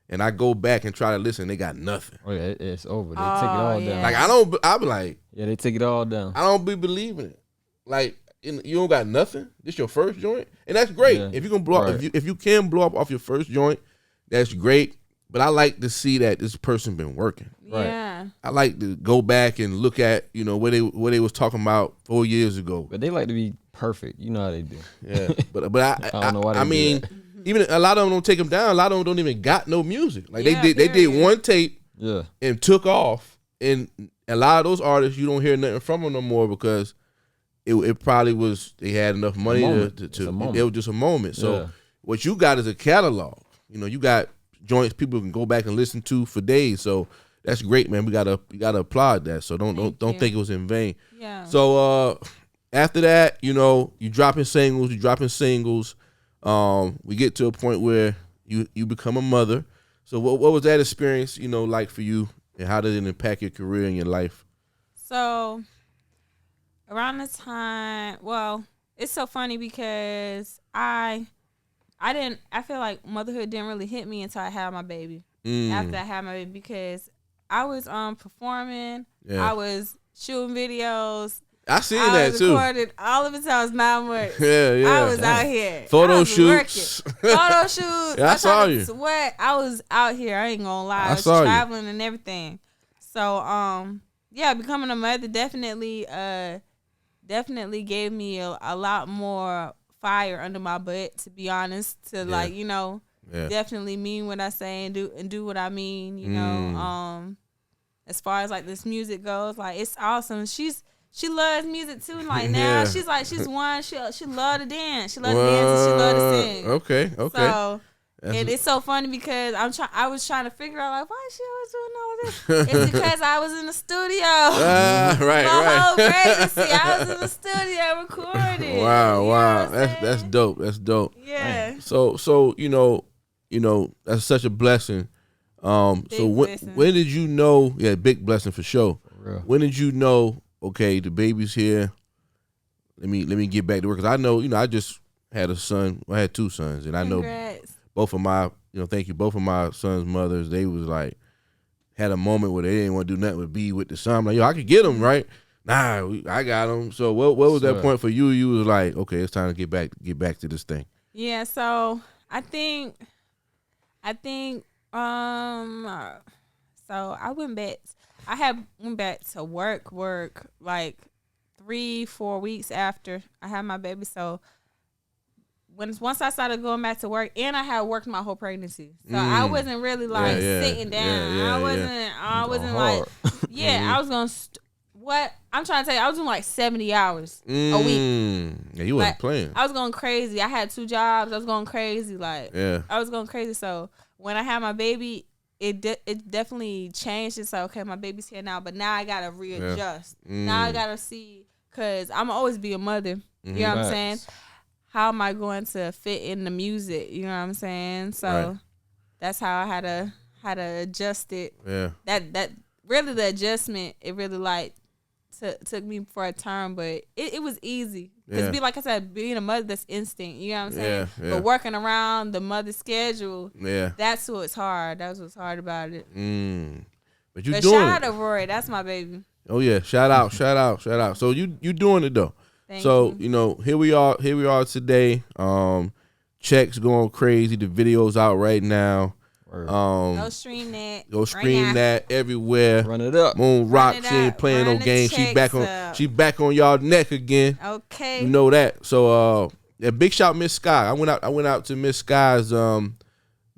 and I go back and try to listen, they got nothing.
Oh, yeah, it's over. They take it all down.
Like, I be like...
Yeah, they take it all down.
I don't be believing it. Like, you don't got nothing? This your first joint? And that's great. Yeah. If you can blow up, if you can blow up off your first joint, that's great. But I like to see that this person been working.
Yeah.
I like to go back and look at, what they was talking about 4 years ago.
But they like to be perfect. You know how they do.
Yeah. But I
don't know why they do that.
Even a lot of them don't take them down. A lot of them don't even got no music. Like they did one tape and took off. And a lot of those artists, you don't hear nothing from them no more, because it probably was, they had enough money to it was just a moment. So what you got is a catalog. You got joints people can go back and listen to for days. So that's great, man. We gotta applaud that. So don't think it was in vain.
Yeah.
So after that, you dropping singles. We get to a point where you become a mother. So what was that experience, like for you, and how did it impact your career and your life?
So around the time, well, it's so funny because I feel like motherhood didn't really hit me until I had my baby. After I had my baby, because I was performing, I was shooting videos.
I seen that too.
I recorded all of it till I was 9 months.
Yeah.
I was out here.
Photo shoots.
Photo shoots.
I saw you.
Sweat. I was out here. I ain't gonna lie. I was traveling and everything. So becoming a mother definitely gave me a lot more fire under my butt, to be honest. Definitely mean what I say and do what I mean. As far as like this music goes, like it's awesome. She loves music too. Like now she's one. She love to dance. She love to dance and she love to sing.
Okay.
So and it's so funny because I was trying to figure out, like, why is she always doing all this? It's because I was in the studio.
Right.
My whole pregnancy, I was in the studio recording.
Wow. That's dope. That's dope.
Yeah.
So that's such a blessing. When did you know? Yeah, big blessing for sure.
For real.
When did you know? Okay, the baby's here. Let me get back to work, because I know, I just had a son. I had 2 sons, and I know both of my, thank you, both of my sons' mothers. They was like, had a moment where they didn't want to do nothing but be with the son. I'm like, I could get them, right? Nah, I got them. So what was that point for you? You was like, okay, it's time to get back to this thing.
Yeah. So I think, so I went back. I went back to work like 3-4 weeks after I had my baby. So once I started going back to work, and I had worked my whole pregnancy, so I wasn't really like sitting down. I wasn't like, I was gonna. What I'm trying to tell you, I was doing like 70 hours a week.
Yeah, you wasn't playing.
I was going crazy. I had 2 jobs. I was going crazy. I was going crazy. So when I had my baby, it definitely changed. It's like, okay, my baby's here now, but now I gotta readjust. Now I gotta see, cause I'm always be a mother. You know what I'm saying? How am I going to fit in the music? You know what I'm saying? So that's how I had to adjust it. Yeah. That really the adjustment. It really like took me for a turn, but it was easy. Because like I said, being a mother, that's instinct. You know what I'm saying? Yeah. But working around the mother's schedule, that's what's hard. That's what's hard about it.
But doing
shout out to Rory. That's my baby.
Oh yeah, shout out. So you doing it though. Thank you. You know, here we are today. Checks going crazy. The video's out right now.
Go stream that.
Go stream that everywhere.
Run it up.
Moon Rock. She ain't playing no games. She back on y'all neck again.
Okay.
You know that. So big shout Miss Sky. I went out to Miss Sky's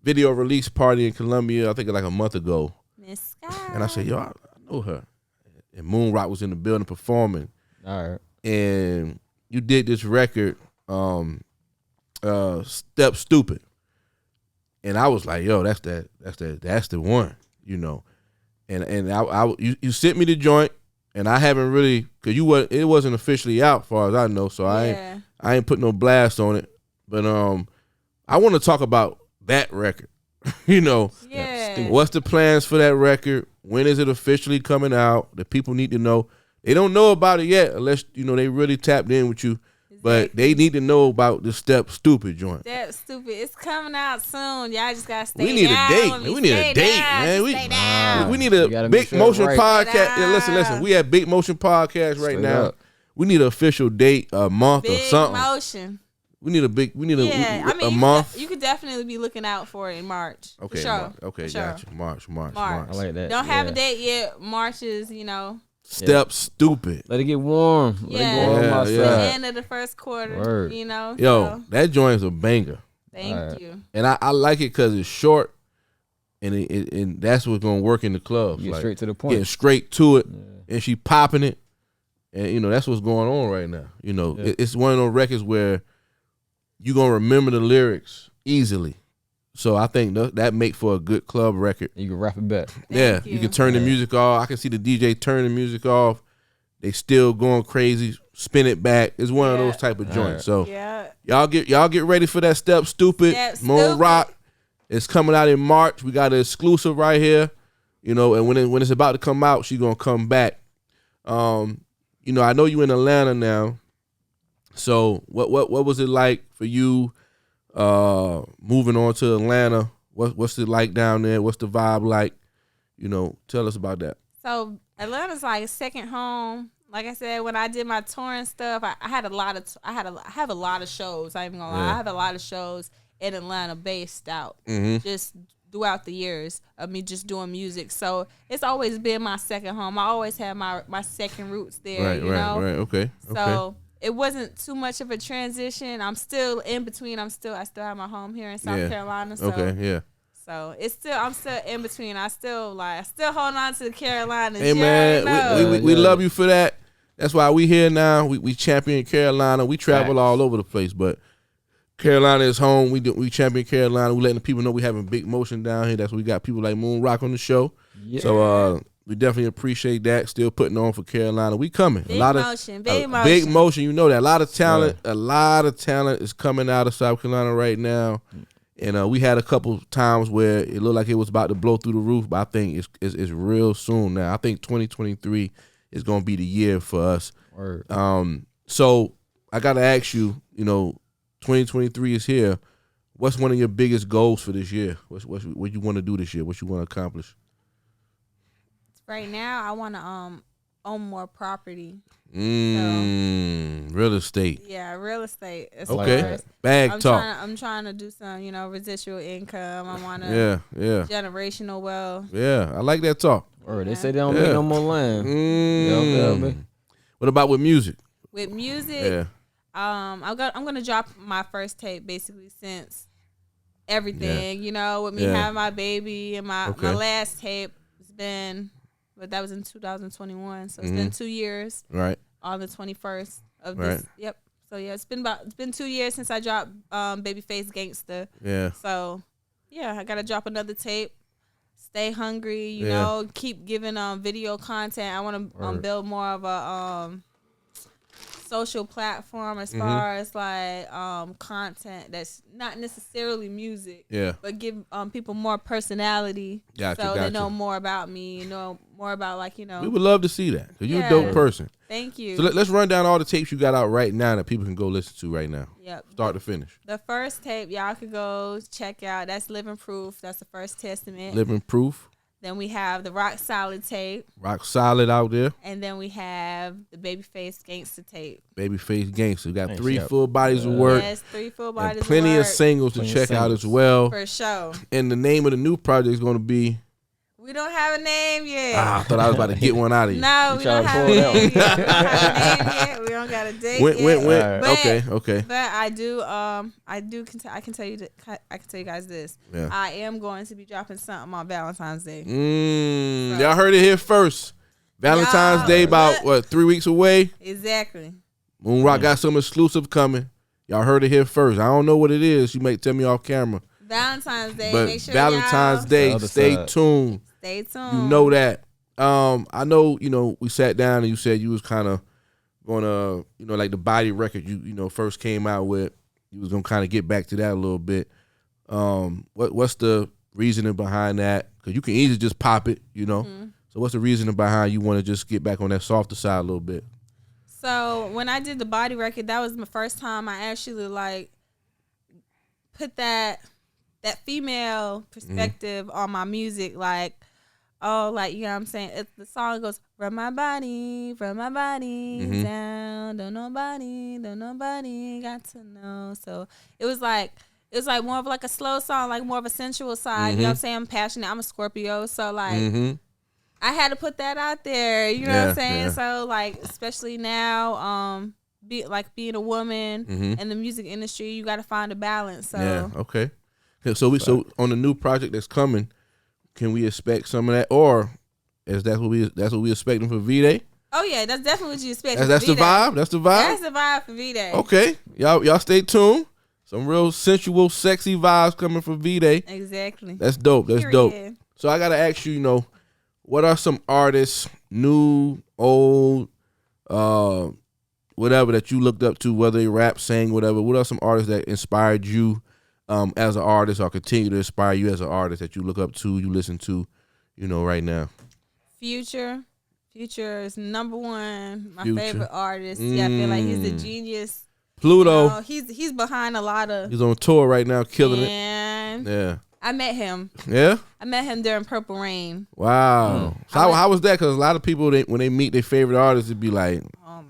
video release party in Columbia, I think like a month ago.
Miss Sky.
And I said, yo, I know her. And Moon Rock was in the building performing.
All right.
And you did this record, Step Stupid. And I was like, yo, that's the one, you know. And you sent me the joint, and I haven't really, cause it wasn't officially out, as far as I know, so I ain't put no blast on it. But I want to talk about that record. You know, what's the plans for that record? When is it officially coming out? The people need to know. They don't know about it yet, unless they really tapped in with you. But they need to know about the Step Stupid joint.
Step Stupid. It's coming out soon. Y'all just got to stay down.
We need a date. We need a date, man. We need a Big Motion podcast. Yeah, listen. We have Big Motion podcast right now. We need an official date, a month or something. Big Motion. We need a month.
You could definitely be looking out for it in March.
Okay,
for sure.
Okay, gotcha. March.
I like that.
Don't have a date yet. March is,
Step Stupid.
Let it get warm. Let it get warm outside.
The end of the first quarter.
Word.
Yo,
so.
That joint's a banger.
Thank you.
And I like it because it's short, and and that's what's gonna work in the club.
Get straight to the point.
Getting straight to it, and she popping it, and that's what's going on right now. It's one of those records where you gonna remember the lyrics easily. So I think that make for a good club record.
You can rap it back.
You can turn the music off. I can see the DJ turn the music off. They still going crazy. Spin it back. It's one of those type of joints. So y'all get ready for that Step Stupid. Mone Rock. It's coming out in March. We got an exclusive right here. And when it's about to come out, she's gonna come back. I know you in Atlanta now. So what was it like for you? Moving on to Atlanta, what's it like down there? What's the vibe like? Tell us about that.
So Atlanta's like a second home. Like I said, when I did my touring stuff, I have a lot of shows. I ain't even gonna lie. I have a lot of shows in Atlanta based out just throughout the years of me just doing music. So it's always been my second home. I always have my second roots there.
Right. Okay.
So. It wasn't too much of a transition. I'm still in between. I still have my home here in South Carolina. So, So I'm still in between. I still hold on to the Carolinas.
Hey man, we love you for that. That's why we here now. We champion Carolina. We travel all over the place, but Carolina is home. We champion Carolina. We letting the people know we having Big Motion down here. That's why we got people like Moon Rock on the show. Yeah. So we definitely appreciate that. Still putting on for Carolina. We coming.
Big motion.
Big motion. You know that. A lot of talent is coming out of South Carolina right now. And we had a couple times where it looked like it was about to blow through the roof, but I think it's real soon now. I think 2023 is going to be the year for us.
Word.
So I got to ask you, 2023 is here. What's one of your biggest goals for this year? What you want to do this year? What you want to accomplish?
Right now, I want to own more property.
Real estate.
Yeah, real estate. It's
okay. Bag talk.
I'm trying to do some, residual income. I want to.
Yeah.
Generational wealth.
Yeah, I like that talk.
Or they say they don't make no more land.
What about with music?
With music, I'm gonna drop my first tape basically since everything, you know, with me having my baby and my last tape has been, but that was in 2021, so it's been 2 years.
Right.
On the 21st of this. Yep. So yeah, it's been 2 years since I dropped Babyface Gangsta.
Yeah.
So yeah, I gotta drop another tape. Stay hungry, you know, keep giving video content. I want to build more of a social platform as far as like content that's not necessarily music, but give people more personality, so they know more about me, know more about, like, you know. We
would love to see that, because you're a dope person.
Thank you.
So let's run down all the tapes you got out right now that people can go listen to right now.
Yep.
Start to finish.
The first tape y'all could go check out. That's Living Proof. That's the first testament.
Living Proof.
Then we have the Rock Solid tape.
Rock Solid out there.
And then we have the Babyface Gangsta tape.
Babyface Gangsta. We got 3 full bodies of work.
Yes, 3 full bodies of work.
Plenty of singles to check out as well.
For sure.
And the name of the new project is going to be...
We don't have a name yet.
I thought I was about to get one out of you.
No, we don't have a name yet. We don't got a date yet.
But, okay.
But I can tell you guys this. Yeah. I am going to be dropping something on Valentine's Day.
So, y'all heard it here first. Valentine's Day about 3 weeks away.
Exactly.
Moon Rock got some exclusive coming. Y'all heard it here first. I don't know what it is. You might tell me off camera.
Valentine's Day.
But
make sure
Valentine's Day, stay tuned.
Stay tuned.
You know that. I know, you know, we sat down and you said you was kind of going to, you know, like the body record you know, first came out with. You was going to kind of get back to that a little bit. What's the reasoning behind that? Because you can easily just pop it, you know. So what's the reasoning behind you want to just get back on that softer side a little bit?
So when I did the body record, that was my first time I actually, like, put that female perspective on my music, like, oh, like, you know what I'm saying? The song goes, run my body down, don't nobody got to know. So it was like more of like a slow song, like more of a sensual side. You know what I'm saying? I'm passionate. I'm a Scorpio, so like I had to put that out there. You know what I'm saying? So like, especially now, being a woman in the music industry, you got to find a balance. So
okay. So on the new project that's coming, can we expect some of that, or is that's what we expecting for V-Day?
Oh yeah, that's definitely what you expect.
That's the vibe. That's the vibe.
That's the vibe for V-Day.
Okay, y'all stay tuned. Some real sensual, sexy vibes coming for V-Day.
Exactly.
That's dope. That's dope. So I gotta ask you, you know, what are some artists, new, old, whatever, that you looked up to, whether they rap, sang, whatever? What are some artists that inspired you as an artist, or continue to inspire you as an artist, that you look up to, you listen to, you know, right now?
Future is number one, my favorite artist. Yeah, I feel like he's a genius.
Pluto.
You know, he's behind a lot of.
He's on tour right now, killing it.
Yeah. I met him.
Yeah?
I met him during Purple Rain.
Wow. So how was that? Because a lot of people, when they meet their favorite artists, it'd be like,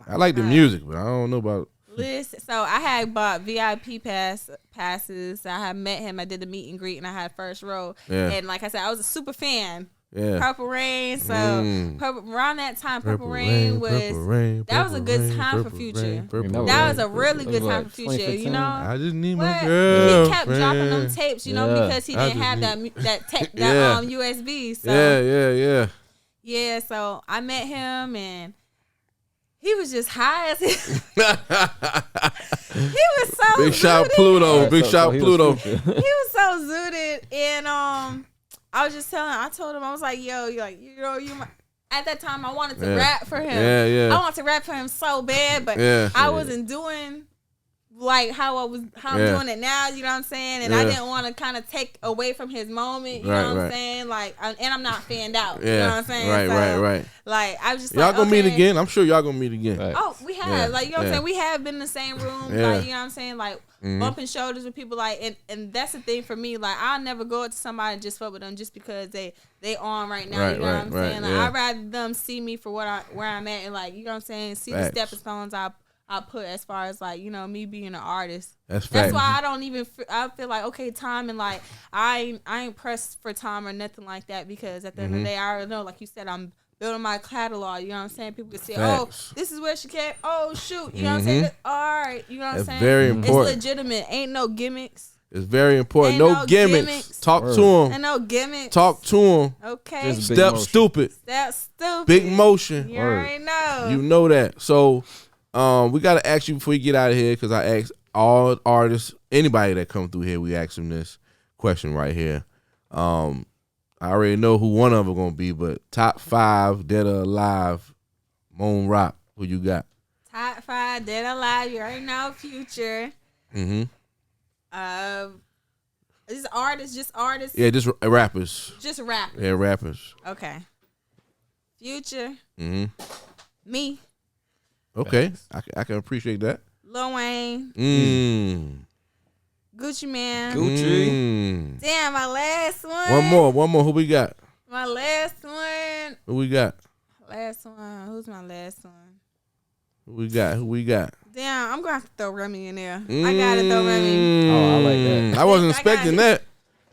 I like the music, but I don't know about.
Listen, so I had bought VIP passes. I had met him. I did the meet and greet, and I had first row. Yeah. And like I said, I was a super fan. Yeah. Purple Rain. So around that time, Purple Rain was a good time for Future. That was a really good time for Future. You know,
I just need my girl.
He kept dropping them tapes, you know, because he didn't have that USB. So yeah. So I met him, and he was just high as he was so
big shout Pluto. Big shout Pluto.
He was so zooted, and I told him, I was like, yo, at that time I wanted to rap for him. I wanted to rap for him so bad, but I wasn't doing like how I'm doing it now, you know what I'm saying? And I didn't want to kind of take away from his moment, you know what I'm saying? Like, and I'm not fanned out, you know what I'm saying?
Right.
Like, I was just
y'all gonna meet again. I'm sure y'all gonna meet again.
Right. Oh, we have, like, you know what I'm saying? We have been in the same room, like, you know what I'm saying? Like, bumping shoulders with people, like, and that's the thing for me. Like, I'll never go up to somebody and just fuck with them just because they on right now. You know what I'm saying? Like, I'd rather them see me for where I'm at, and, like, you know what I'm saying? See the stepping stones I put as far as, like, you know, me being an artist. That's why I don't even. I feel like, okay, time, and like I ain't pressed for time or nothing like that, because at the end of the day, I already know, like you said, I'm building my catalog. You know what I'm saying? People can see,
Facts.
oh, this is where she came. Oh, shoot. You know what I'm saying? All right. You know what I'm saying?
Very important.
It's legitimate. Ain't no gimmicks.
It's very important.
Ain't
No gimmicks. Talk to him.
Ain't no gimmicks.
Talk to him.
Okay.
Step stupid.
Step stupid.
Big motion.
You already know.
You know that. So, we gotta ask you before you get out of here, because I ask all artists, anybody that come through here, we ask them this question right here. I already know who one of them gonna be, but top 5 dead or alive, Mone Rock. Who you got?
Top 5 dead or alive. You already know Future.
Mm-hmm.
Just artists.
Yeah, just rappers.
Just rappers.
Yeah, rappers.
Okay. Future.
Mm-hmm.
Me.
Okay, I can appreciate that.
Lil Wayne. Gucci Man.
Gucci.
Damn, my last one.
One more. Who we got?
My last one.
Who we got?
Last one. Who's my last one?
Who we got?
Damn, I'm gonna have to throw Remy in there. I gotta throw Remy.
Oh, I like that.
I wasn't expecting that.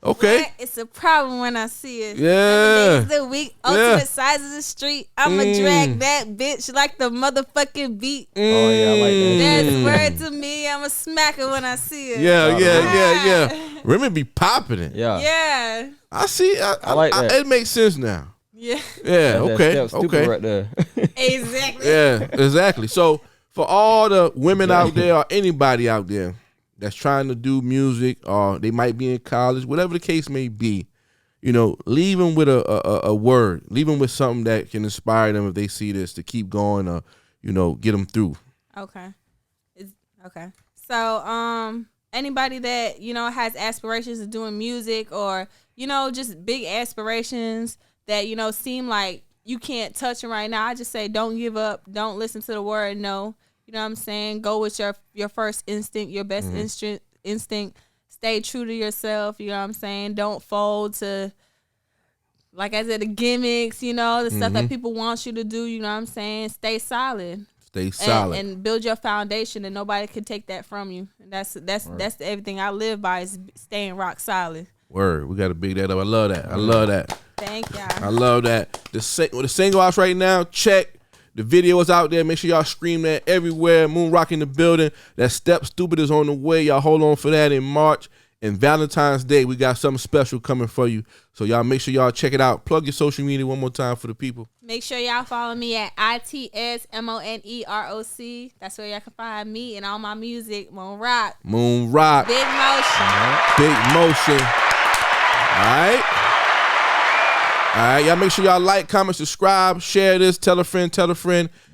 Okay.
But it's a problem when I see it.
Yeah.
7 days a week, ultimate size of the street. I'ma drag that bitch like the motherfucking beat.
Oh yeah, I like that.
That's word to me. I'ma smack it when I see it.
Yeah. Remy be popping it.
Yeah.
I see. I
like that.
It makes sense now.
Yeah.
Yeah. Okay. Okay.
Right there.
Exactly.
Yeah. Exactly. So for all the women out there or anybody out there that's trying to do music, or they might be in college, whatever the case may be, you know, leave them with a word. Leave them with something that can inspire them if they see this to keep going, or, you know, get them through.
Okay. Okay. So, anybody that, you know, has aspirations of doing music, or, you know, just big aspirations that, you know, seem like you can't touch them right now, I just say don't give up. Don't listen to the word no. You know what I'm saying? Go with your first instinct, your best instinct. Stay true to yourself. You know what I'm saying? Don't fold to, like I said, the gimmicks, you know, the stuff that people want you to do. You know what I'm saying? Stay solid.
Stay solid.
And build your foundation, and nobody can take that from you. And that's everything I live by, is staying rock solid.
Word. We got to big that up. I love that.
Thank y'all.
I love that. The single out right now, check. The video is out there. Make sure y'all stream that everywhere. Mone Rock in the building. That Step Stupid is on the way. Y'all hold on for that in March. And Valentine's Day, we got something special coming for you. So y'all make sure y'all check it out. Plug your social media one more time for the people.
Make sure y'all follow me at ITSMONEROC. That's where y'all can find me and all my music. Mone Rock.
Mone Rock.
Big motion.
Big motion. All right. All right, y'all make sure y'all like, comment, subscribe, share this, tell a friend.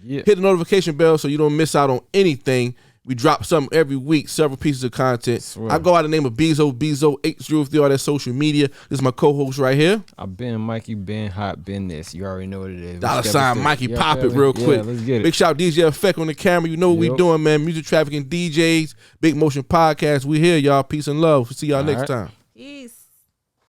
Yeah. Hit the notification bell so you don't miss out on anything. We drop something every week, several pieces of content. I go out the name of Bezo803, all that social media. This is my co-host right here.
I've been Mikey, been hot, been this. You already know what it is.
$ Mikey, pop it real quick.
Let's get it.
Big shout out DJ Effect on the camera. You know what we doing, man. Music Trafficking DJs, Big Motion Podcast. We here, y'all. Peace and love. See y'all next time.
Peace.